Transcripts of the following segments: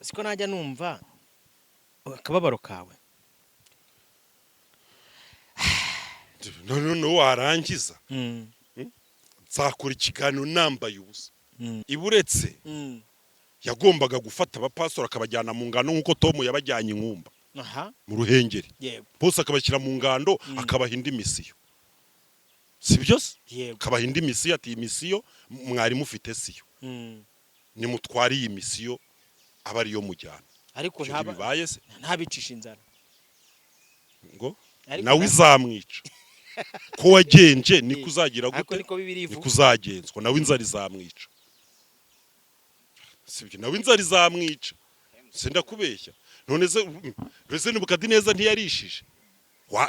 siko najya numva akababaro kawe. none warangiza Mm. nzakora ikiganiro nambaye ubusa. Mm. Iburetse yagombaga gufata abapastor akabajyana mu ngando nkuko Tom yabajyanye inkumba Aha. mu Ruhengeri. Yego. Bose akabashyira mu ngando akabaha indi misiyo. Sibyo se? Yego. Akabaha indi misiyo ati misiyo mwari mufite siyo. Ni mutwari iyi misiyo aba ariyo mujyana. Ariko ntabibaye se ntabicisha inzara. Ngo nawe izamwica. Ko wagenje ni kuzagira gute? Ni kuzagenzwa nawe inzara izamwica. Sibyo nawe inzara izamwica. Senda kubeshya. None se Nebukadineza ntiyarishije.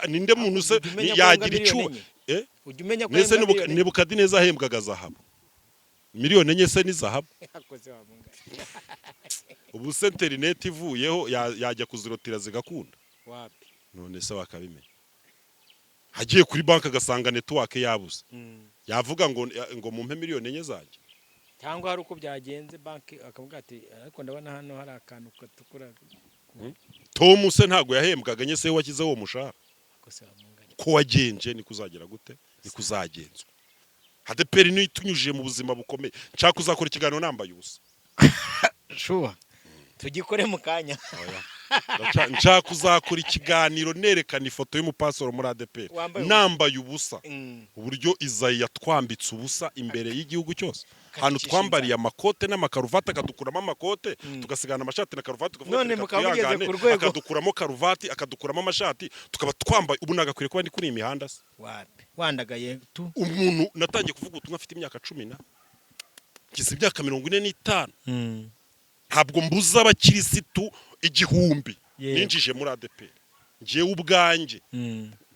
Ninde muntu se yagira icu ujya umenya ko nese Nebukadineza ahembwaga zahabu. Miliyoni enye se ni zahabu. Ubu se internet ivuyeho yajya kuzirotira zigakunda. Wapi? None se wakabimenya. Hagiye kuri bank agasanga network yabuze. Yavuga ngo mumpe miliyoni enye zanjye. Cyangwa hari uko byagenze banki akavuga ati ariko ndabona hano hari akantu katukura. Tom se ntago yahembwaga nye se wakize wo mushahara. Ko wagenje ni kuzagira gute? Ni kuzagenzwa. Hadeperi ni tunyujije mu buzima bukomeye. Nshaka kuzakora ikiganiro nambaye ubusa. Shuwa. Tugikore mu kanya. Nshaka kuzakora ikiganiro nerekana ifoto y'umupasoro muri ADP nambaye ubusa. Uburyo Izayi yatwambitse ubusa imbere y'igihugu cyose. Hano twambariye amakote n'amakaruvati akadukuramo amakote tugasigana amashati na karuvati none mukabugeze ku rwego akadukuramo karuvati akadukuramo amashati tukaba twambaye ubu nagakwiriye kuba ndi kuri imihanda se. Wapi? Wandagaye tu. Umuntu natangiye kuvuga ubutumwa afite imyaka 10 kizi imyaka 45. Ntabwo mbuza abakirisitu igihumbi ninjije muri ADP. Ngiye ubwanje.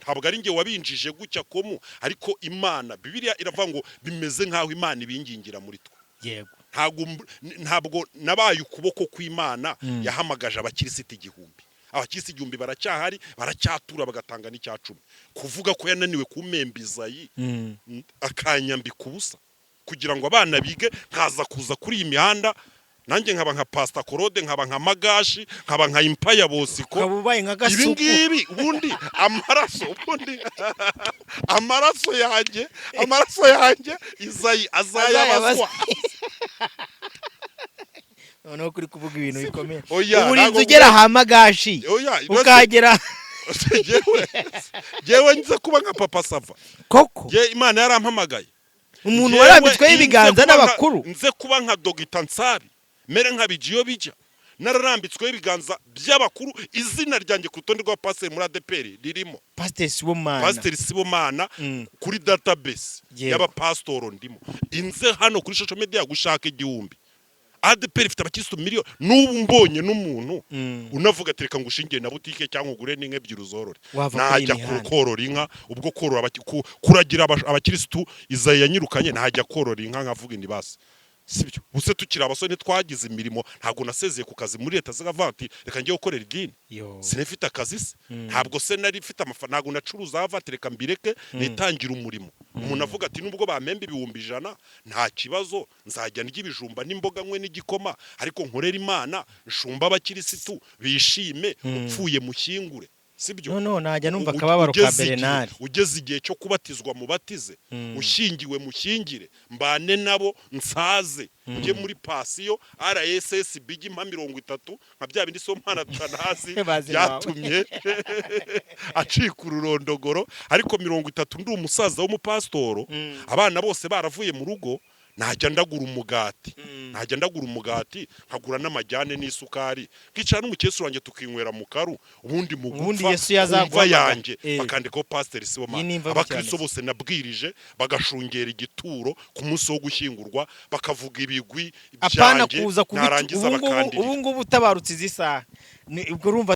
Ntabwo ari nge wabinjije gucya komu ariko Imana Bibiliya iravuga ngo bimeze nkaho Imana ibingingira muri twe. Yego. Ntabwo nabaye ukuboko kw'Imana yahamagaje abakirisitu igihumbi. Abakirisitu igihumbi baracyahari baracyatura bagatanga n'icya 10. Kuvuga ko yananiwe kumembizayi akanyambika ubusa kugira ngo abana bige nkaza kuza kuri iyi mihanda. Nanjye nkaba nka Pastor Claude nkaba nka Magashi nkaba nka Impaya Bosiko ibi ngibi ubundi amaraso yanjye Izayi azayabazwa. Noneho kuri kuvuga ibintu bikomeye uburinzi ugera ha Magashi ukagera jewe nze kuba nka Papa Sava koko Imana yarampamagaye umuntu warambitswe ibiganza n'abakuru nze kuba nka Dogita Nsabi mere nka bijiyo bija nararambitswe ibiganza by'abakuru izina ryanjye ku rutonde rwa pastor muri ADP ririmo Pastor Sibomana kuri database y'abapastor ndimo inze hano kuri social media gushaka igihumbi. ADP ifite abakirisitu miliyoni n'ubu mbonye n'umuntu unavuga ati reka ngushingiye na butike cyangwa ugure n'inka ebyiri uzorore najya korora inka ubwo korora kuragira abakirisitu Izayi yanyirukanye najya korora inka nkavuga indi base. Sibyo buse tukira abasone twagize imirimo ntago nasezeye ku kazi muri leta z'agavanti reka ngiye gukorera idini sinefite akazi se ntabwo se nari mfite amafaranga ntago nacuruza avanti reka mbireke nitangira umurimo. Umuntu avuga ati nubwo bamembe 100 nta kibazo nzajya n'ibijumba n'imboga mwe n'igikoma ariko nkorera Imana nshumba abakirisitu bishime upfuye mushyingure. Sibyo no najya numva akababaro ka Bernard ugeze igihe cyo kubatizwa mubatize ushingiwe mushyingire mbane nabo nsaze uje muri pasiyo RSSB impa 30 nka bya bindi so mpana tutanazi byatumye acika ururondogoro ariko 30 ndi umusaza w'umupastoro abana bose baravuye mu rugo najya ndagura umugati nkagura n'amajyane n'isukari kicara n'umukecuru wanjye tukinywera mu karu ubundi mugufa Yesu yazagwa yanjye bakandikaho Pastor Sibomana abakristo bose nabwirije bagashungera igituro ku munsi wo gushyingurwa bakavuga ibigwi byanjye narangiza bakandika ubu ngubu utabarutse izisaha ubwo urumva.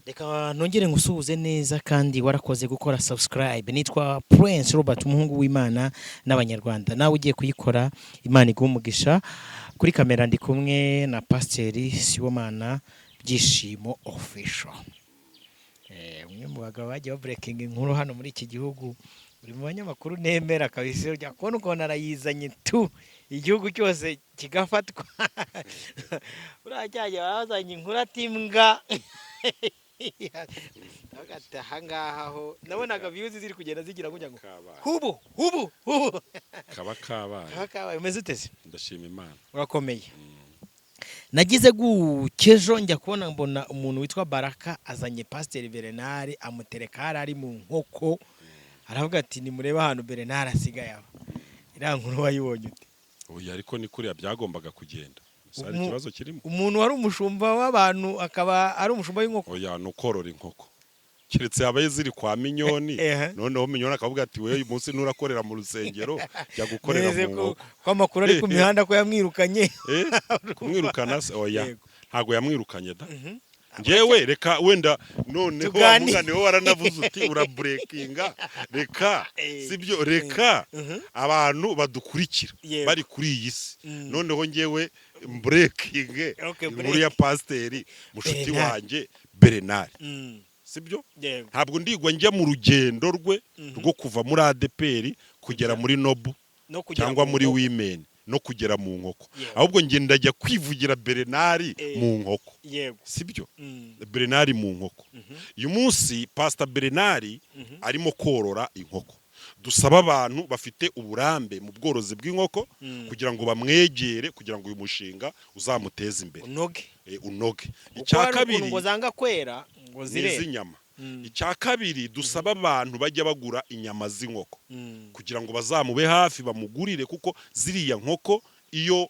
Reka nongere ngusuhuze neza kandi warakoze gukora subscribe. Nitwa Prince Robert umuhungu w'Imana n'abanyarwanda. Nawe ugiye kuyikora Imana iguha umugisha. Kuri kamera ndi kumwe na Pastor Sibomana Byishimo official. Umwe mu bagabo bagiye breaking inkuru hano muri iki gihugu uri mu banyamakuru nemera kabisa ujya kubona uko narayizanye tu igihugu cyose kigafatwa urajyaje bazanye inkuru ati imbwa ahangaha ho nabonaga views ziri kugenda zigira ngo hubu kaba kabaye umeze uteze ndashima Imana urakomeye nagize gukejo njya kubona mbona umuntu witwa Baraka azanye Pasteur Bernard amutereka ari mu nkoko aravuga ati ni mureba ahantu Bernard asigaye aba ira nkuru wayibonye ute oya ariko ni kuriya byagombaga kugenda sari ikibazo kirimo umuntu wari umushumba w'abantu akaba ari umushumba w'inkoko oya nukorora inkoko kiretse abaye ziri kwa Minyoni noneho Minyoni akavuga ati wewe uyu munsi nurakorera mu rusengero jya gukorera mu nkoko kwa makuru ari ku mihanda ko yamwirukanye kumwirukana se oya ntago yamwirukanye da ngewe reka wenda noneho mugane wo waranavuze uti urabreakinga reka sibyo reka abantu badukurikira bari kuri iyi si noneho ngewe breaking muri ya Pasteur mushuti wanje Bernard sibyo ntabwo ndigwa njya mu rugendo rwe rwo kuva muri ADPR kugera muri Nobu cyangwa muri Women no kugera mu nkoko ahubwo nge ndajya kwivugira Bernard mu nkoko sibyo Bernard mu nkoko uyu munsi Pastor Bernard arimo korora inkoko dusaba abantu bafite uburambe mu bworozi bw'inkoko kugira ngo bamwegere kugira ngo uyu mushinga uzamuteze imbere unoge icyakabiri ngo zanga kwera ngo zire inyama icyakabiri dusaba abantu bajya bagura inyama z'inkoko kugira ngo bazamube hafi bamugurire kuko ziriya nkoko iyo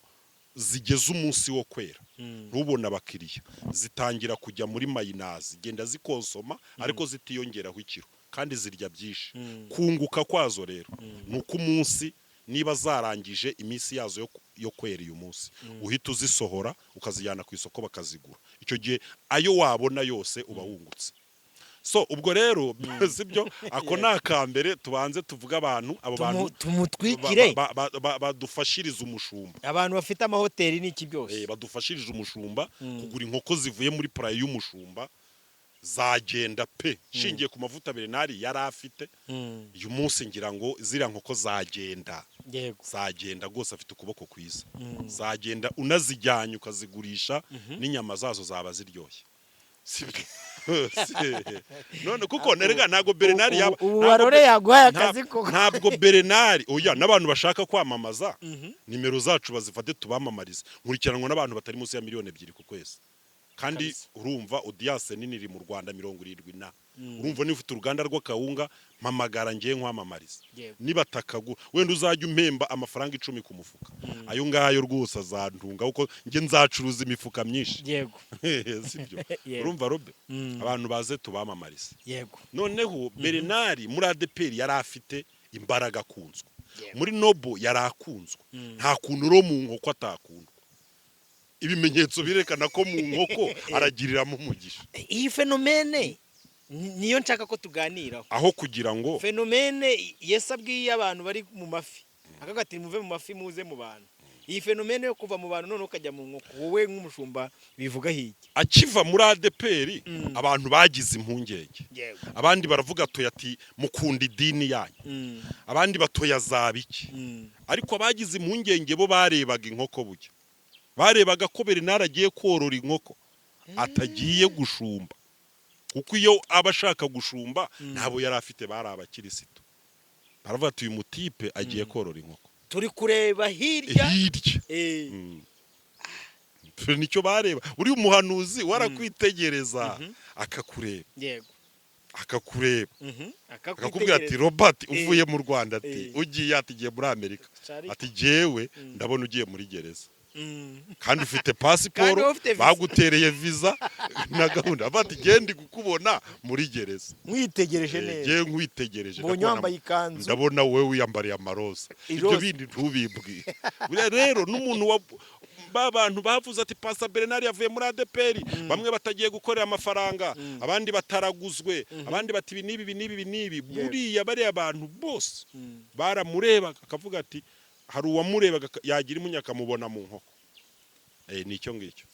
zigeze umunsi wo kwera ntubona abakiriya zitangira kujya muri mayinazi genda zikonsoma ariko zitiyongeraho ikiro kandi zirya byinshi kunguka kwazo rero nuko umunsi niba zarangije iminsi yazo yo kwera uyu munsi uhita uzisohora ukazijyana ku isoko bakazigura icyo gihe ayo wabona yose uba wungutse so ubwo rero sibyo ako nakambere tubanze tuvuga abantu abo bantu tumutwikire badufashiriza umushumba abantu bafite amahoteli n'iki byose badufashiriza umushumba kugura inkoko zivuye muri praye y'umushumba zagenda pe shingiye ku mavuta Bernard yari afite uyu munsi ngira ngo ziriya nkoko zagenda gose afite ukuboko kwiza zagenda unazijyanye ukazigurisha n'inyama zazo zaba ziryoshye sibyo none kuko nerega nago Bernard warore yaguhaye akazi koko ntabwo Bernard oya nabantu bashaka kwamamaza nimero zacu bazifate tubamamarize nkurikiranwa n'abantu batari munsi ya 2 miliyoni ku kwezi kandi urumva audience nini iri mu Rwanda 70 urumva nifite uruganda rwo kawunga mpamagara ngiye nkwamamariza niba takagu wenda uzajya umpemba amafaranga 10 ku mufuka ayo ngayo rwose azantunga uko nge nzacuruza imifuka myinshi yego sibyo urumva robe abantu baze tubamamariza yego noneho Bernard muri ADPR yari afite imbaraga kunzwe muri Nobo yari akunzwe nta kuntu ro mu nkoko atakundwa ibimenyetso birekana ko mu nkoko aragiriramo umugisha iyi fenomene niyo nshaka ko tuganiraho aho kugira ngo fenomene yesabwiye abantu bari mu mafi akagati muve mu mafi muze mu bantu iyi fenomene yo kuva mu bantu none ukajya mu nkoko wowe nk'umushumba bivuga hiki akiva muri ADPR abantu bagize impungenge abandi baravuga ati mukunda idini yanyu abandi batoya zabiki ariko abagize impungenge bo barebaga inkoko bucya barebaga ko Bernard agiye korora inkoko atagiye gushumba kuko iyo abashaka gushumba ntabo yari afite bari abakirisito baravuga ati uyu mutipe agiye korora inkoko turi kureba hirya nicyo bareba uri umuhanuzi warakwitegereza akakureba yego akakureba akakubwira ati Robert uvuye mu Rwanda ati ugiye atigiye muri Amerika ati jewe ndabona ugiye muri gereza kandi ufite pasiporo bagutereye visa na gahunda bati gende gukubona muri gereza mwitegereje neza je nkwitegereje ndabona wewe wiyambariye amaroza ibyo bindi ntubibwi rero n'umuntu babantu bavuze ati Pastor Bernard yavuye muri ADPR bamwe batagiye gukorera amafaranga abandi bataraguzwe abandi bati nibi buriya bari abantu bose baramurebaga akavuga ati hari uwamurebaga yagira imunyaka mubona mu nkoko nicyo ngicyo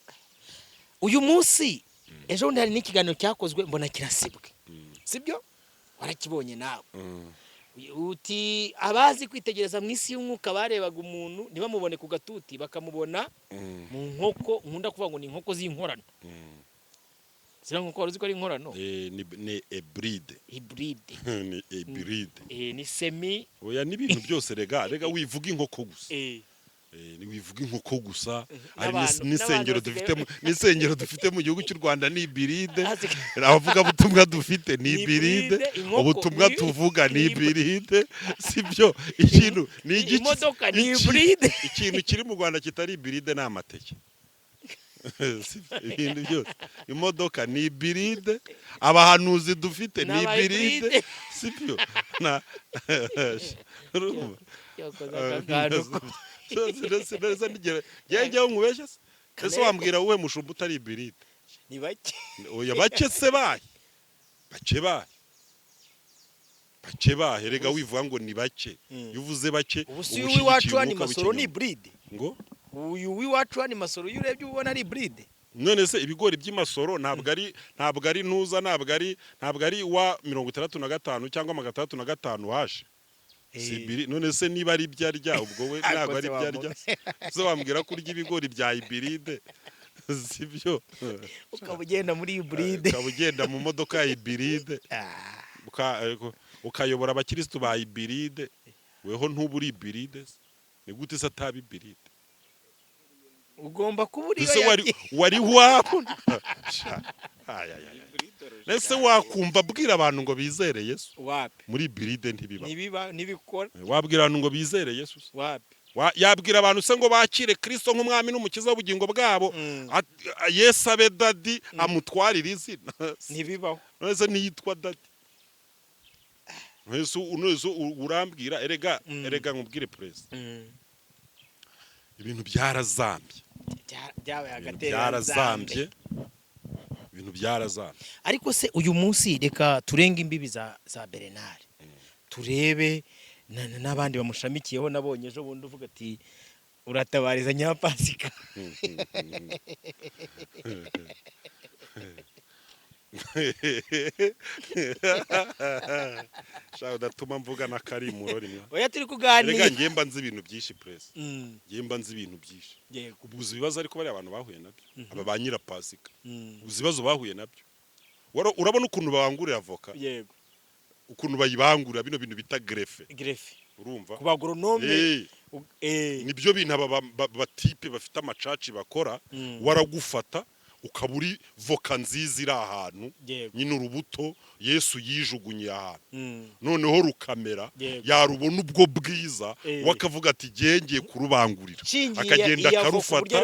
uyu munsi ejo hari n'ikiganiro cyakozwe mbona kirasibwe sibyo warakibonye nawe uti abazi kwitegereza mu isi y'umwuka barebaga umuntu ntibamubone ku gatuti bakamubona mu nkoko nkunda kuvuga ngo ni inkoko z'inkorano zira nkoko wari uzi ko ari inkorano ni hybride ni hybride ni semi oya n'ibintu byose rega wivuga inkoko gusa ni wivuga inkoko gusa ari n'isengero dufite mu gihugu cy'u Rwanda ni hybride abavuga butumwa dufite ni hybride ubutumwa tuvuga ni hybride sibyo ikintu ni igiki imodoka ni hybride ikintu kiri mu Rwanda kitari hybride ni amateke ibintu byose imodoka ni hybride abahanuzi dufite ni hybride sibyo na Jyewe nkubeshya se ese wambwira wowe mushumba utari hybride ni bake oya bake se bahe bake bahe rega wivuga ngo ni bake yuvuze bake ubusiyo w'iwacu ni Masoro ni hybride ngo uyu w'iwacu ni Masoro iyo urebye ubona ari hybride none se ibigori by'imasoro ntabwo ari ntuza ntabwo ari wa 65 cyangwa 65 washe sibiri none se niba ari byarya ubwo we ntabwo ari byarya so wambwira kurya ibigori bya hybride sibyo ukabugenda muri hybride ukabugenda mu modoka ya hybride ukayobora abakristo ba hybride weho ntuburi hybride ni gute se atabi hybride ugomba kubura iyo wari wabo nese wakumva bwira abantu ngo bizere Yesu wapi muri hybride ntibikora wabwira abantu ngo bizere Yesu wapi yabwira abantu se ngo bakire Kristo nk'umwami n'umukiza w'ubugingo bwabo Yesu abe dadi amutwarira izina ntibibaho nese niyitwa dadi nese urambwira erega nkubwire press ibintu byarazambye ibintu byarazambye ariko se uyu munsi reka turenga imbibi za Bernard turebe n'abandi bamushamikiyeho nabonye ejo bundi uvuga ati uratabariza nyapasika shaho datuma mvuga na kari murori mwa oya turi kuganira rega ngemba nzi ibintu byinshi press ngemba nzi ibintu byinshi yego ubuzi bibazo ariko bari abantu bahuye nabyo aba banyira pasika ubuzi bibazo bahuye nabyo urabona ukuntu babangurira avoka yego ukuntu bayibangurira bino bintu bita greffe urumva ku bagronome nibyo bintu batipe bafite amacaci bakora waragufata ukaburi voka nziza iri ahantu nyine urubuto Yesu yijugunye ahantu noneho rukamera yarubona ubwo bwiza wakavuga ati gengeye kurubangurira akagenda akarufata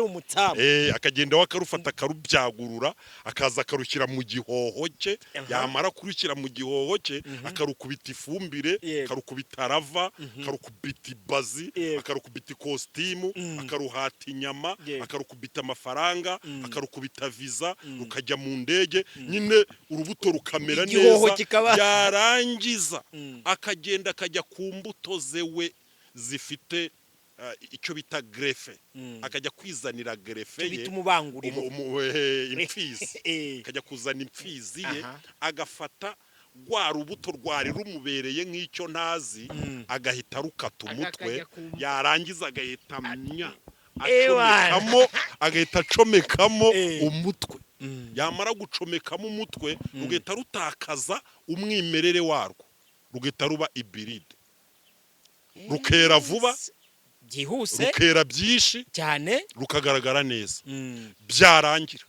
akagenda wakarufata akarubyagurura akaza akarushyira mu gihoho cye yamara kurushyira mu gihoho cye akarukubita ifumbire akarukubita rava akarukubita ibazi akarukubita ikositimu akaruhata inyama akarukubita amafaranga akarukubita viza rukajya mu ndege nyine urubuto rukamera neza yarangiza akagenda akajya ku mbuto zewe zifite icyo bita greffe akajya kwizanira greffe ye imfizi akajya kuzana imfizi ye agafata rwa rubuto rwari rumubereye nk'icyo ntazi agahita rukata umutwe yarangiza agahita agahita acomekamo umutwe yamara gucomekamo umutwe rugahita rutakaza umwimerere warwo rugahita ruba hybride rukera vuba byihuse rukera byinshi cyane rukagaragara neza byarangira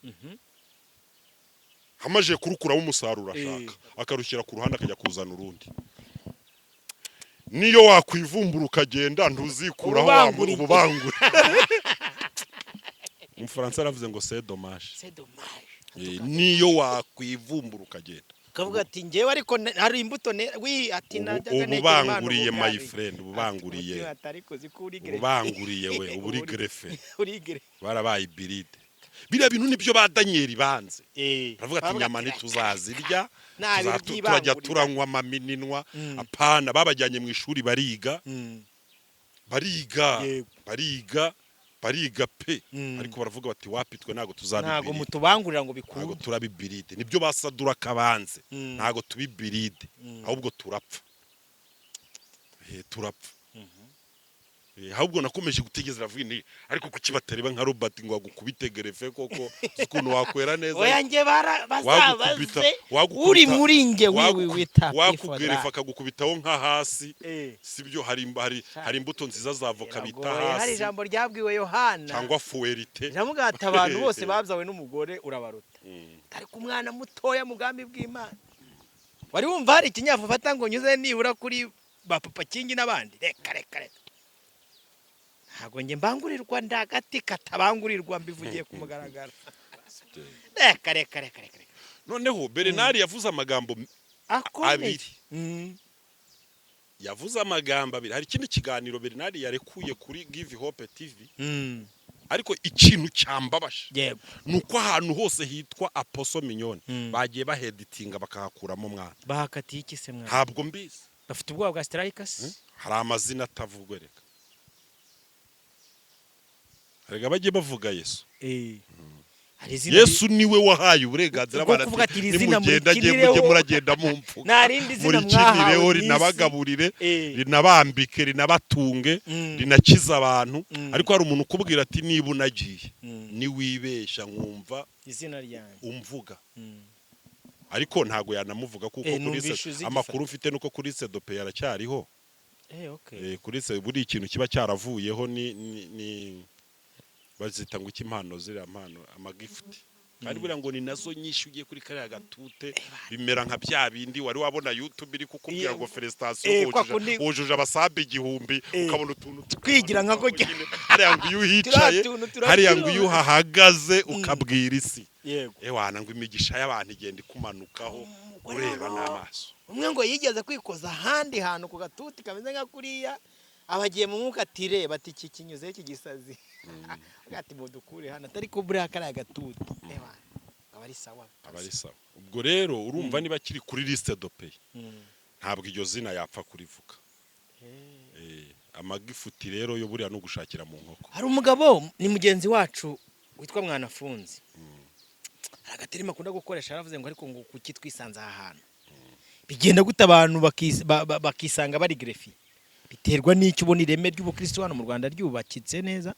hamaje kurukuramo umusaruro ashaka akarushyira ku ruhande akajya kuzana urundi niyo wakwivumbura ukagenda ntuzikuraho ububangure Umufaransa aravuze ngo c'est dommage niyo wakwivumbura ukagenda kavuga ati ngewe ariko hari imbuto ati najyaga ubanguriye my friend ubanguriye we uburi greffe barabaye hybride biriya bintu nibyo ba Daniel banze baravuga ati inyama ntituzazirya turajya turanywa amaminwa apana babajyanye mu ishuri bariga pe ariko baravuga bati wapitwe nago tuzabibiride nago mutubangurira ngo bikunde nago turabibiride nibyo basadura kabanze nago tubibiride ahubwo turapfa turapfa. Ahubwo nakomeje gutegeza ravuye ni ariko kukibatareba nka Robert ngo agukubite gerefe koko ukuntu wakwera neza oya nge bazabaze uri muri nge wita wakugerefa akagukubitaho nka hasi sibyo hari imbuto nziza zavoka bita hasi hari ijambo ryabwiwe Yohana cyangwa fuerite namugata abantu bose babyawe n'umugore urabaruta ariko umwana mutoya mugambi bw'Imana wari wumva hari ikinyafu fata ngo nyuze nibura kuri ba papa kingi nabandi reka ntago nge mbangurirwa ndagati katabangurirwa mbivugiye ku mugaragaro reka noneho Bernard yavuze amagambo abiri yavuze amagambo abiri hari ikindi kiganiro Bernard yarekuye kuri Give Hope TV ariko ikintu cyambabashe nuko ahantu hose hitwa Apostle Mignone bagiye baheditinga bakahakuramo mwana bahakatiye iki se mwana ntabwo mbizi bafite ubwoba bwa strikers hari amazina atavugwa reka rega bagiye bavuga Yesu Yesu niwe wahaye uburenganzira barati nimugenda mujye muragenda mu mpfu muri kinireho rinabagaburire rinabambike rinabatunge rinakiza abantu ariko hari umuntu ukubwira ati niba unagiye ni wibesha nkumva izina ryanjye umvuga ariko ntago yanamuvuga kuko kuri amakuru mfite nuko kuri Sedope yaracyariho kuri se buri ikintu kiba cyaravuyeho ni bazita ngo impano zira mpano amagifti kandi bura ngo ni nazo nyinshi ugiye kuri kare gatute bimera nka bya bindi wari wabona YouTube iri kukubwira ngo felicitation wujuje abasabe igihumbi ukabona utuntu twigira nka ko hari ngo iyo uhicaye hari ngo iyo uhagaze ukabwira isi wana ngo imigisha y'abantu igenda ikumanukaho ureba n'amaso umwe ngo yigeze kwikoza handi hantu ku gatuti kameze nka kuriya abagiye mu mwuka tire bati iki kinyuze iki gisazi agati bodukure hano atari ko buri akara gatuti abari sawa ubwo rero urumva niba kiri kuri liste dope ntabwo iryo zina yapfa kurivuga amagifuti rero yo buriya no gushakira mu nkoko hari umugabo ni mugenzi wacu witwa Mwanafunzi agaterima kunda gukoresha aravuze ngo ariko ngo kuki twisanza ahantu bigenda gute abantu bakisanga bari grefi biterwa n'icyo ubona ireme ry'ubukristo hano mu Rwanda ryubakitse neza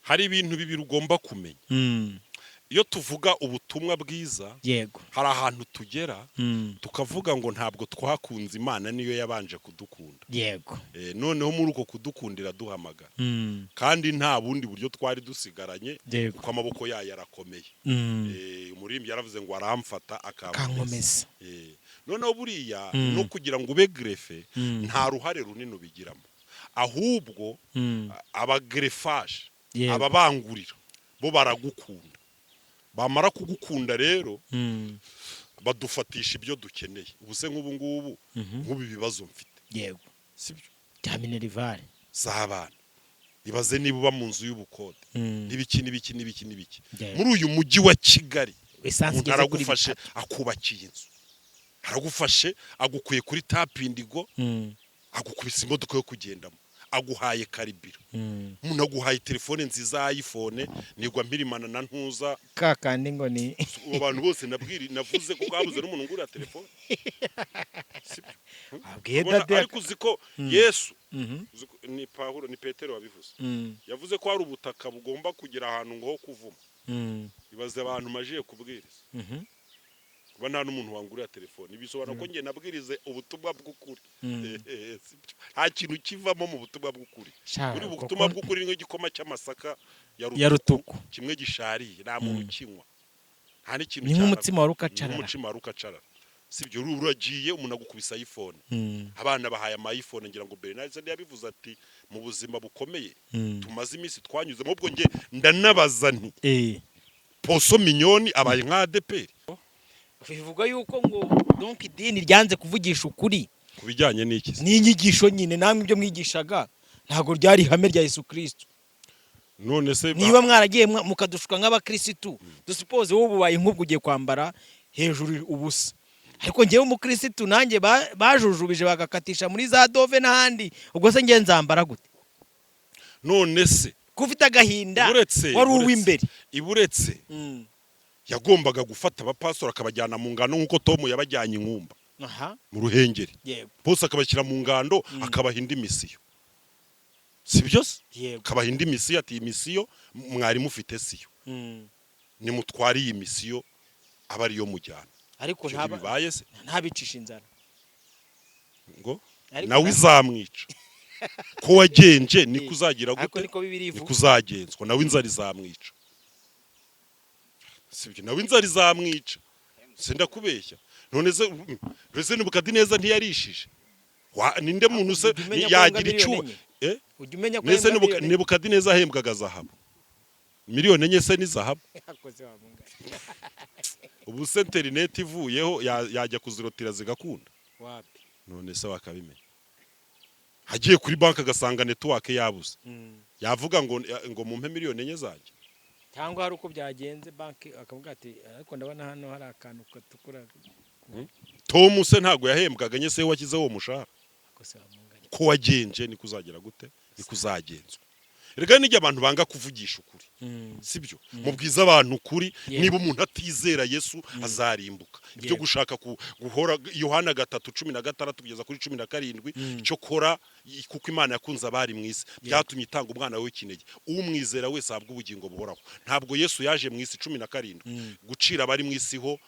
hari ibintu bibiri ugomba kumenya iyo tuvuga ubutumwa bwiza yego hari ahantu tugera tukavuga ngo ntabwo twakunze Imana niyo yabanje kudukunda yego noneho muri uko kudukundira duhamagara kandi nta bundi buryo twari dusigaranye kuko amaboko yayo arakomeye umurimbyi yaravuze ngo aramfata akankomeza noneho buriya no kugira ngo ube grefe nta ruhare runini ubigiramo ahubwo abagrefage ababangurira bo baragukunda bamara kugukunda rero badufatisha ibyo dukeneye ubuse nk'ubu ngubu nk'ubu bibazo mfite yego sibyo cya minerivare z'abana ibaze niba uba mu nzu y'ubukode n'ibiki muri uyu mujyi wa Kigali aragufashe akubakiye inzu aragufashe agukuye kuri tapindigo agukubisa imodoka yo kugendamo aguhaye karibiro umuntu aguhaye telefone nziza iPhone nigwa mpirimana na ntuza kakandi ngo ni abantu bose navuze ko gabuze n'umuntu ngura telefone ariko uziko Yesu ni Paulo ni Petero wabivuze yavuze ko hari ubutaka bugomba kugira ahantu ngo ho kuvuma ibaze abantu majiye kubwiriza kuba nta n'umuntu wangurira telefone ibisobanura ko nge nabwirize ubutumwa bw'ukuri nta kintu kivamo mu butumwa bw'ukuri buri butumwa bw'ukuri n'igikoma cy'amasaka ya rutuku kimwe gishariye nta muntu kinywa nta n'ikintu ni nk'umutsima wa rukacarara sibyo ruragiye umuntu agukubisa iPhone abana bahaye ama iPhone ngira ngo Bernard yabivuze ati mu buzima bukomeye tumaze iminsi twanyuzemo ubwo nge ndanabaza nti Apostle Mignone abaye nka ADPR bivuga yuko ngo donc idini ryanze kuvugisha ukuri kubijyanye n'iki ni inyigisho nyine namwe ibyo mwigishaga ntago ryari ihame rya Yesu Kristo none se niba mwaragiye mukadushuka nk'abakristo dusuppose wowe ubaye nk'ubwo ugiye kwambara hejuru ubusa ariko ngewe umukristo nanjye bajujubije bagakatisha muri za Dove n'ahandi ubwo se nge nzambara gute none se kufite agahinda wari uw'imbere iburetse yagombaga gufata abapastor akabajyana mu ngano nkuko Tom yabajyanye inkumba mu ruhengeri bose akabashyira mu ngando akabaha indi misiyo, si byose akabaha indi misiyo, ati iyi misiyo mwari mufite siyo, nimutware iyi misiyo aba ariyo mujyana. Ariko ntabicisha inzara ngo nawe izamwica ko wagenje niko uzagira gute, niko uzagenzwa, nawe inzara izamwica, sibyo? Nawe inzara izamwica, senda kubeshya. None se Nebukadineza ntiyarishije? Ninde muntu se yagira icuba? Nese Nebukadineza ahembwaga zahabu, miliyoni enye se ni zahabu. Ubu se interineti ivuyeho yajya kuzirotira zigakunda? None se wakabimenya? Hagiye kuri banki agasanga network yabuze, yavuga ngo mumpe miliyoni enye zanjye? Cyangwa hari uko byagenze banki akavuga ati ariko ndabona hano hari akantu katukura. Tom se ntago yahembwaga nye se wakizeho uwo mushahara? Ko wagenje niko uzagira gute, niko uzagenzwa. Erega nijye abantu banga kuvugisha ukuri, sibyo? Mubwiza abantu ukuri, niba umuntu atizera Yesu azarimbuka. Ibyo gushaka guhora Yohana 3:16 kugeza kuri 17 cyo kora kuko Imana yakunze abari mu isi byatumye itanga umwana we w'ikinege, umwizera wese abwo ubugingo buhoraho. Ntabwo Yesu yaje mu isi 17 gucira abari mu isi ho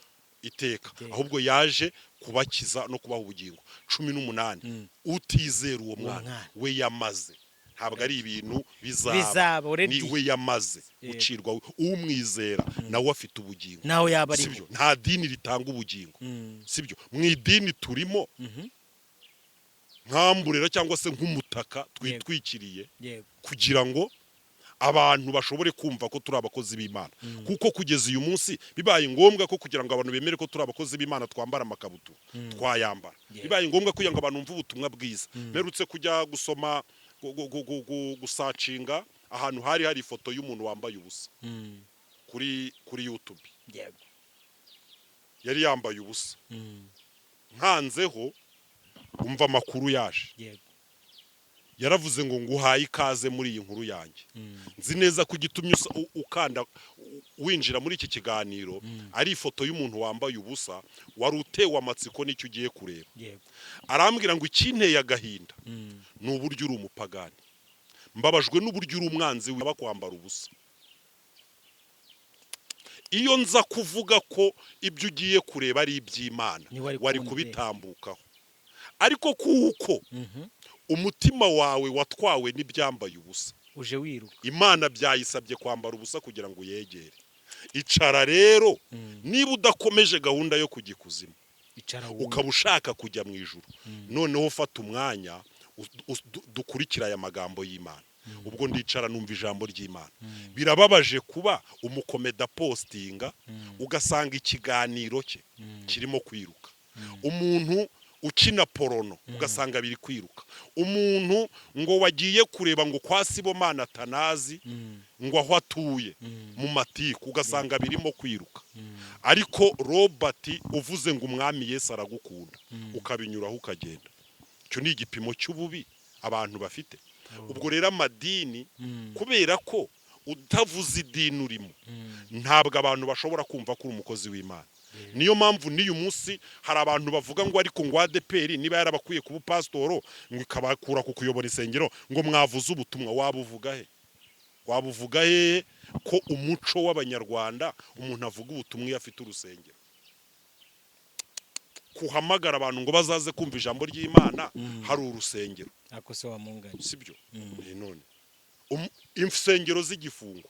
iteka, ahubwo yaje kubakiza no kubaha ubugingo. 18 utizera uwo mwana we yamaze, ntabwo ari ibintu bizaba, ni we yamaze gucirwa. Umwizera nawe afite ubugingo, nawe yaba ari sibyo? Nta dini ritanga ubugingo, sibyo? Mu idini turimo nkamburera cyangwa se nk'umutaka twitwikiriye kugira ngo abantu bashobore kumva ko turi abakozi b'Imana. Kuko kugeza uyu munsi bibaye ngombwa ko kugira ngo abantu bemere ko turi abakozi b'Imana twambara amakabutura twayambara, bibaye ngombwa kugira ngo abantu bumve ubutumwa bwiza. Merutse kujya gusoma gusacinga ahantu hari ifoto y'umuntu wambaye ubusa kuri YouTube, yari yambaye ubusa. Nkanzeho umva amakuru yaje, yaravuze ngo nguhaye ikaze muri iyi nkuru yanjye. Nzi neza ko gitumye ukanda winjira muri iki kiganiro ari ifoto y'umuntu wambaye ubusa, wari utewe amatsiko n'icyo ugiye kureba. Arambwira ngo ikinteye agahinda ni uburyo uri umupagani, mbabajwe n'uburyo uri umwanzi waba kwambara ubusa. Iyo nza kuvuga ko ibyo ugiye kureba ari iby'Imana wari kubitambukaho, ariko kuko umutima wawe watwawe n'ibyambaye ubusa, uje wiruka, Imana byayisabye kwambara ubusa kugira ngo yegere. Icara rero, niba udakomeje gahunda yo kujya ikuzimu, ukaba ushaka kujya mu ijuru, noneho ufata umwanya dukurikira aya magambo y'Imana. Ubwo ndicara numva ijambo ry'Imana. Birababaje kuba umukomeda postinga ugasanga ikiganiro cye kirimo kwiruka, umuntu ukina porono ugasanga biri kwiruka, umuntu ngo wagiye kureba ngo kwa Sibomana Atanazi ngo aho atuye mu matiku ugasanga birimo kwiruka. Ariko Robert uvuze ngo umwami Yesu aragukunda ukabinyuraho ukagenda, cyo ni igipimo cy'ububi abantu bafite. Ubwo rero amadini, kubera ko utavuze idini urimo, ntabwo abantu bashobora kumva ko uri umukozi w'Imana. Niyo mpamvu n'uyu munsi hari abantu bavuga ngo ariko ngo ADPR niba yarabakwiye kuba pasitoro ngo ikabakura ku kuyobora isengero ngo mwavuze ubutumwa. Wabuvuga he ko umuco w'Abanyarwanda umuntu avuga ubutumwa iyo afite urusengero? Kuhamagara abantu ngo bazaze kumva ijambo ry'Imana hari urusengero, ako se wamunganye, sibyo? None insengero z'igifungo,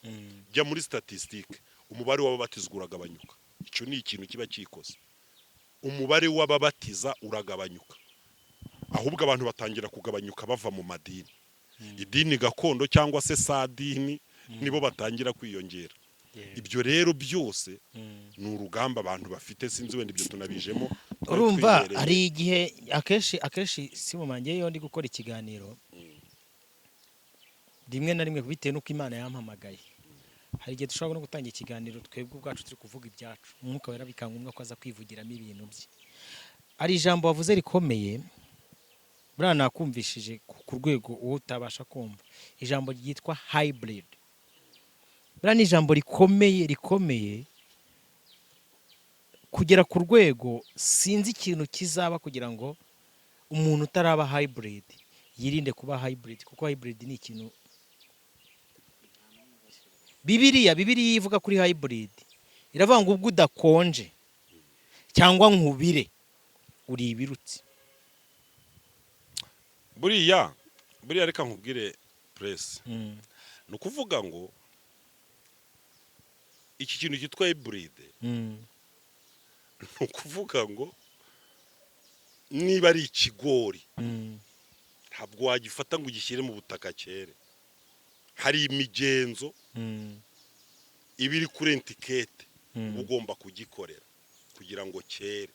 jya muri statistique, umubare w'ababatizwa uragabanyuka. Icyo ni ikintu kiba cyikoze, umubare w'ababatiza uragabanyuka, ahubwo abantu batangira kugabanyuka bava mu madini. Idini gakondo cyangwa se sadini nibo batangira kwiyongera. Ibyo rero byose ni urugamba abantu bafite, sinzi wenda ibyo tunabijemo. Urumva ari igihe akeshi Simumange yo ndi gukora ikiganiro rimwe na rimwe bitewe nuko Imana yampamagaye. Hari igihe dushobora no gutanga ikiganiro twebwe ubwacu turi kuvuga ibyacu, umwuka wera bikangombwa ko aza kwivugiramo ibintu bye. Ari ijambo wavuze rikomeye, buriya nakumvishije ku rwego uwo utabasha kumva. Ijambo ryitwa hybrid, buriya ni ijambo rikomeye kugera ku rwego sinzi ikintu kizaba kugira ngo umuntu utaraba hybrid yirinde kuba hybrid, kuko hybrid ni ikintu Bibiliya ivuga kuri hybrid iravuga ngo ubwo udakonje cyangwa nkubire uri ibirutsi. buriya reka nkubwire press ni ukuvuga ngo iki kintu cyitwa hybrid ni ukuvuga ngo niba ari ikigori ntabwo wagifata ngo ugishyire mu butaka cyere. Hari imigenzo iba iri kuri etikete ugomba kugikorera kugira ngo cyere.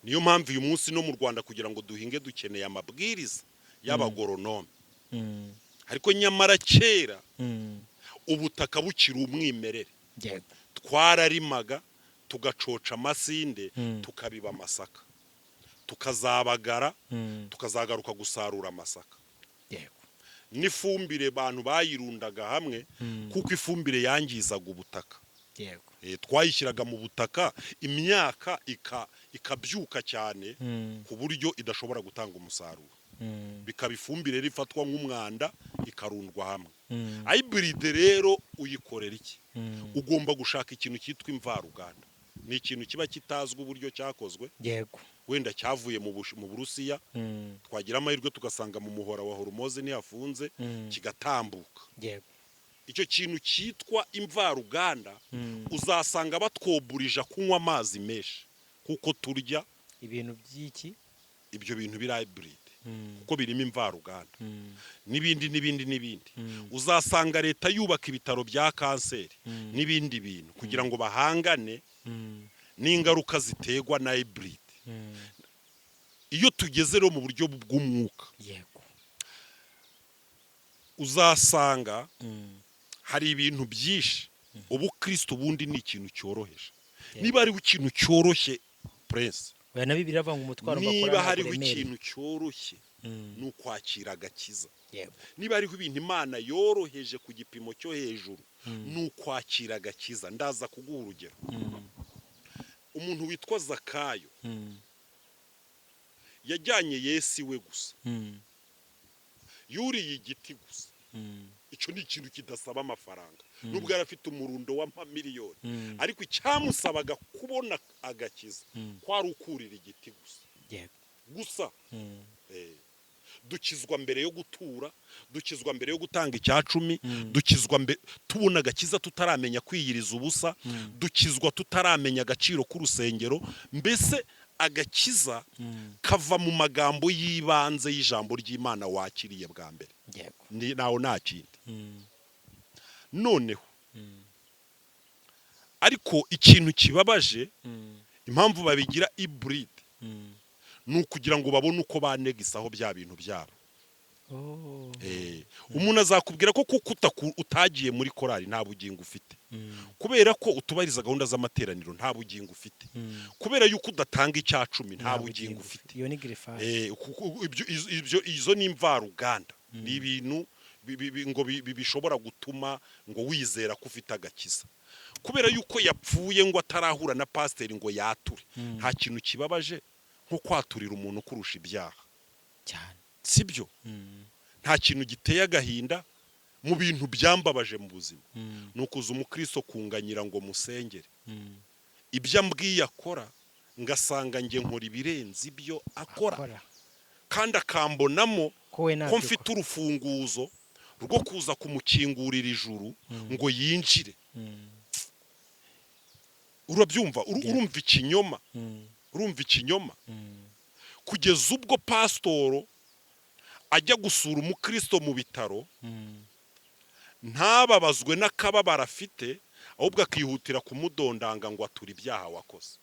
Niyo mpamvu uyu munsi no mu Rwanda kugira ngo duhinge dukeneye amabwiriza y'abagoronome. Ariko nyamara kera ubutaka bukiri umwimerere. Twararimaga tugacoca amasinde tukabiba amasaka, tukazabagara tukazagaruka gusarura amasaka. N'ifumbire abantu bayirundaga hamwe kuko ifumbire yangizaga ubutaka. Twayishyiraga mu butaka imyaka ikabyuka cyane ku buryo idashobora gutanga umusaruro, bikaba ifumbire rifatwa nk'umwanda ikarundwa hamwe. Hybrid rero uyikorera iki? Ugomba gushaka ikintu cyitwa imvaruganda. Ni ikintu kiba kitazwi uburyo cyakozwe, wenda cyavuye mu Burusiya, twagira amahirwe tugasanga mu muhora wa Hormoze ntiyafunze kigatambuka. Icyo kintu cyitwa imvaruganda uzasanga batwoburija kunywa amazi menshi kuko turya ibintu by'iki, ibyo bintu biri hybrid kuko birimo imvaruganda n'ibindi. Uzasanga leta yubaka ibitaro bya kanseri n'ibindi bintu kugira ngo bahangane n'ingaruka ziterwa na hybrid. Iyo tugeze rero mu buryo bw'umwuka uzasanga hari ibintu byinshi. Ubukristo bundi ni ikintu cyoroheje. Niba hariho ikintu cyoroshye Prince, niba hariho ikintu cyoroshye ni ukwakira agakiza. Niba hariho ibintu Imana yoroheje ku gipimo cyo hejuru ni ukwakira agakiza. Ndaza kuguha urugero. Umuntu witwa Zakayo yajyanye Yesu iwe gusa, yuriye igiti gusa. Icyo ni ikintu kidasaba amafaranga, nubwo yari afite umurundo w'amamiliyoni, ariko icyamusabaga kubona agakiza kwari ukurira igiti gusa. Dukizwa mbere yo gutura, dukizwa mbere yo gutanga icyacumi, dukizwa tubona agakiza tutaramenya kwiyiriza ubusa, dukizwa tutaramenya agaciro k'urusengero. Mbese agakiza kava mu magambo y'ibanze y'ijambo ry'Imana wakiriye bwa mbere, naho nta kindi. Noneho ariko ikintu kibabaje, impamvu babigira hybrid ni ukugira ngo babone uko banegisaho bya bintu byabo. Umuntu azakubwira ko kuko utagiye muri korali nta bugingo ufite, kubera ko utubariza gahunda z'amateraniro nta bugingo ufite, kubera yuko udatanga icyacumi nta bugingo ufite. Izo ni imvaruganda, ni ibintu ngo bishobora gutuma ngo wizera ko ufite agakiza. Kubera yuko yapfuye ngo atarahura na pasiteri ngo yature. Nta kintu kibabaje nko kwaturira umuntu kurusha ibyaha cyane, sibyo? Nta kintu giteye agahinda mu bintu byambabaje mu buzima ni ukuza umukristo kunganyira ngo musengere. Ibyo ambwiye akora ngasanga nge nkora ibirenze ibyo akora, kandi akambonamo ko mfite urufunguzo rwo kuza kumukingurira ijuru ngo yinjire. Urabyumva? Urumva ikinyoma? Urumva ikinyoma? Kugeza ubwo pasitoro ajya gusura umukristo mu bitaro ntababazwe n'akababara afite, ahubwo akihutira kumudondanga ngo ature ibyaha wakoze.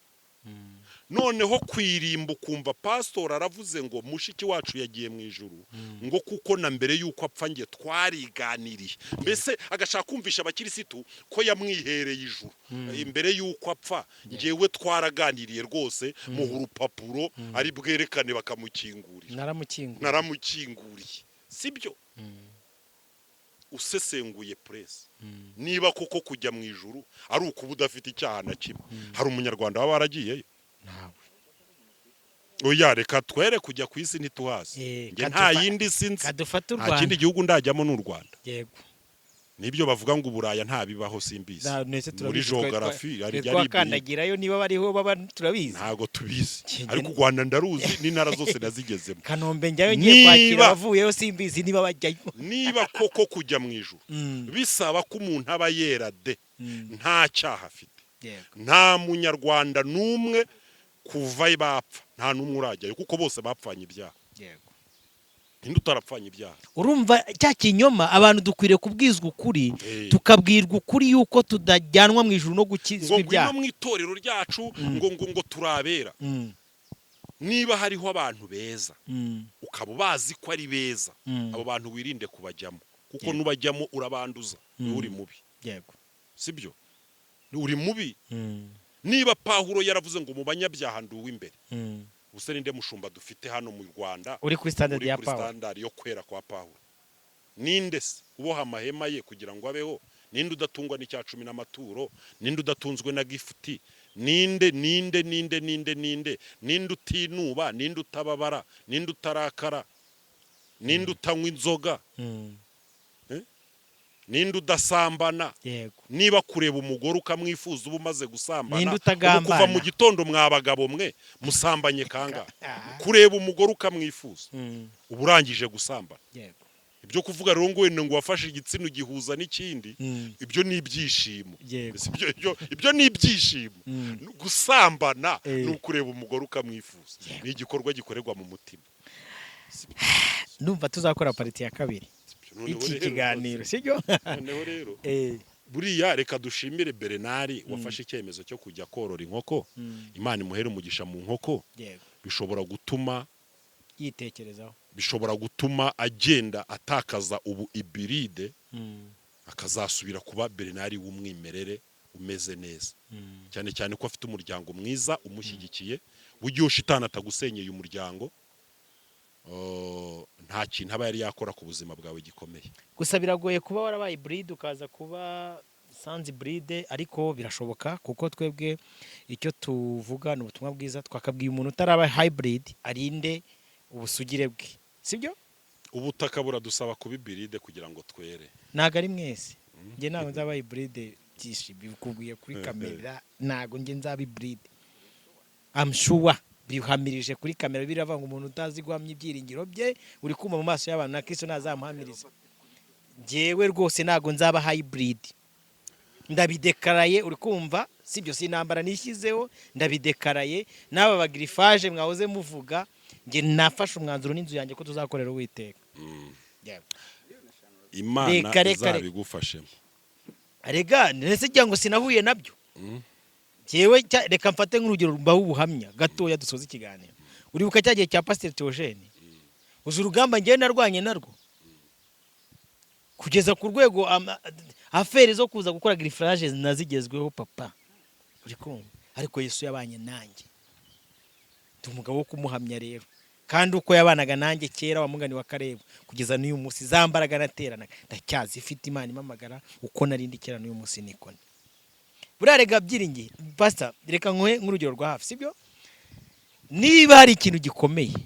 Noneho kwirimba ukumva pasitoro aravuze ngo mushiki wacu yagiye mu ijuru, ngo kuko na mbere yuko apfa nge twariganiriye. Mbese agashaka kumvisha abakirisitu ko yamwihereye ijuru imbere yuko apfa, ngewe twaraganiriye rwose, muha urupapuro ari bwerekane bakamukingurira. Naramukinguriye, sibyo? usesenguye press niba koko kujya mu ijuru ari ukuba udafite icyaha na kimwe hari umunyarwanda waba waragiyeyo ntawe oya reka twere kujya ku isi ntituhazi nge nta yindi sinzi kadufata u nta Rwanda kindi gihugu ndajyamo n'u Rwanda yego nibyo bavuga ngo uburaya nta bibaho simbizi muri geography ari twakandagirayo niba bariho baba turabizi ntago tubizi ariko u Rwanda ndaruzi n'intara zose nazigezemo Kanombe njyayo ngiye kwakira abavuyeyo simbizi niba bajyayo niba koko kujya mu ijuru bisaba ko umuntu aba yera de nta cyaha afite nta munyarwanda n'umwe kuva bapfa nta n'umwe urajyayo kuko bose bapfanye ibyaha yego indi utarapfanye ibyaha urumva cya kinyoma abantu dukwiriye kubwizwa ukuri tukabwirwa ukuri yuko tudajyanwa mu ijuru no gukizwa ibyaha ngo mu itorero ryacu ngo turabera niba hariho abantu beza ukaba ubazi ko ari beza abo bantu wirinde kubajyamo kuko nubajyamo urabanduza uri mubi yego sibyo uri mubi niba Pawulo yaravuze ngo mu banyabyaha nduwe imbere ubuse ninde mushumba dufite hano mu Rwanda uri kuri standard ya Pawulo standard yo kwera kwa Pawulo ninde se uboha amahema ye kugira ngo abeho ninde udatungwa n'icya 10 n'amaturo ninde udatunzwe na gifuti ninde utinuba ninde utababara ninde utarakara ninde utanywa inzoga ninde udasambana niba kureba umugore ukamwifuza uba umaze gusambana kuva mu gitondo mwabagabo mwe musambanye kanga kureba umugore ukamwifuza uba urangije gusambana ibyo kuvuga rero ngo wenda ngo wafashe igitsina gihuza n'ikindi ibyo ni ibyishimo ibyo ni ibyishimo gusambana ni ukureba umugore ukamwifuza ni igikorwa gikorerwa mu mutima ndumva tuzakora pariti ya kabiri iki kiganiro sibyo noneho rero buriya reka dushimire Bernard wafashe icyemezo cyo kujya korora inkoko Imana imuhere umugisha mu nkoko bishobora gutuma yitekerezaho bishobora gutuma agenda atakaza ubu ibiride akazasubira kuba Bernard w'umwimerere umeze neza cyane cyane ko afite umuryango mwiza umushyigikiye buryo shitana atagusenyeye umuryango nta kintu aba yari yakora ku buzima bwawe gikomeye gusa biragoye kuba warabaye bride ukaza kuba sans bride ariko birashoboka kuko twebwe icyo tuvuga ni ubutumwa bwiza twakabwiye umuntu utaraba hybrid arinde ubusugire bwe sibyo ubutaka buradusaba kuba bride kugira ngo twere naga ari mwese nge nawe nzabaye bride bikubwiye kuri kamera nago nge nzabi bride I'm sure bihamirije kuri kamera biravanga umuntu utazi guhamya ibyiringiro bye uri kuma mu maso y'abantu na Kristo nazamuhamiriza jewe rwose nago nzaba hybrid ndabidekaraye uri kumva sibyo sinambara nishyizeho ndabidekaraye n'aba bagrifaje mwahoze muvuga nge nafashe umwanzuro n'inzu yanjye ko tuzakorera Uwiteka Imana izabigufashemo arega nese cyangwa sinahuye nabyo jewe reka mfate nk'urugero mbaho ubuhamya gatoya dusoza ikiganiro uribuka cyagiye cya Pasteur Theogene uzi urugamba ngiye narwanye narwo kugeza ku rwego afere zo kuza gukora grifrages nazigezweho papa uri kumva ariko Yesu yabanye nanjye umugabo wo kumuhamya rero kandi uko yabanaga nanjye kera wamugani wa Karebu kugeza n'uyu munsi zambaraga nateranaga ndacyazi ifite Imana imamagara uko narindi kera n'uyu munsi nikone burarega byiringiye pastor reka nkwe nk'urugero rwa hafi sibyo niba hari ikintu gikomeye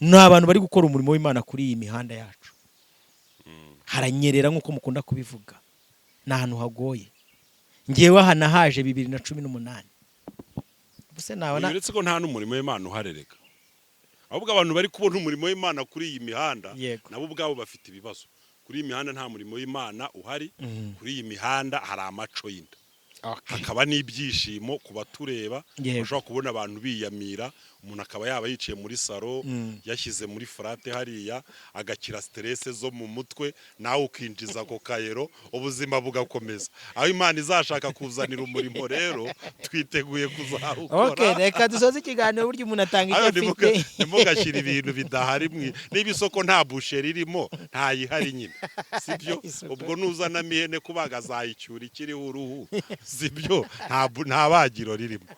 n'abantu bari gukora umurimo w'Imana kuri iyi mihanda yacu haranyerera nk'uko mukunda kubivuga n'ahantu hagoye ngewe hana haje 2018 buse nabona uretse ko nta n'umurimo w'Imana uharereka ahubwo abantu bari kubona umurimo w'Imana kuri iyi mihanda nabo ubwabo bafite ibibazo kuri iyi mihanda nta murimo w'Imana uhari kuri iyi mihanda hari amaco y'inda hakaba n'ibyishimo kuba tureba bashobora kubona abantu biyamira umuntu akaba yaba yiciye muri saro yashyize muri frate hariya agakira stress zo mu mutwe nawe ukinjiza ko kayero ubuzima bugakomeza aho Imana izashaka kuzanira umurimo rero twiteguye kuzawukora reka dusoze ikiganiro buryo umuntu atanga icyo afite nimugashira ibintu bidahari niba isoko nta busheri irimo ntayihari nyine sibyo ubwo nuzana mihene kubaga zayicyura ikiriho uruhu sibyo nta bagiro ririmo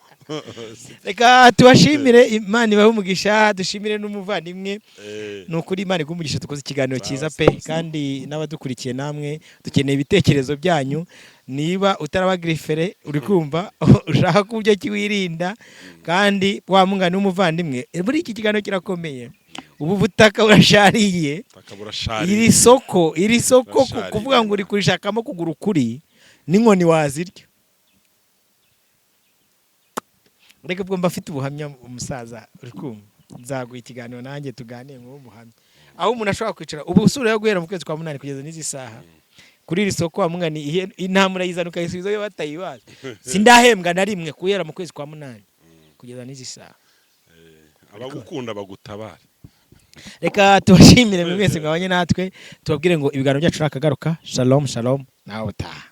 reka tubashimire, Imana ibahe umugisha, dushimire n'umuvandimwe. Ni ukuri Imana iguhe umugisha, tukoze ikiganiro cyiza pe, kandi n'abadukurikiye namwe dukeneye ibitekerezo byanyu. Niba utaraba grifere uri kumva ushaka kubyo kiwirinda, kandi wa mungana n'umuvandimwe, muri iki kiganiro kirakomeye. Ubu butaka burashariye, iri soko kuvuga ngo uri kurishakamo kugura ukuri n'inkoni wazirya. Reka bwo mbafite ubuhamya, umusaza uri kumva, nzaguha ikiganiro nanjye tuganire mu buhamya, aho umuntu ashobora kwicara ubu usura yo guhera mu kwezi kwa 8 kugeza n'izi saha kuri iri soko wamungana intambura yizanuka isubizo yo batayibaza. Sindahembwa na rimwe guhera mu kwezi kwa 8 kugeza n'izi saha. Abagukunda bagutabara. Reka tubashimire mwese mwabanye natwe, tubabwire ngo ibiganiro byacu nakagaruka. Shalom shalom, nawe utaha.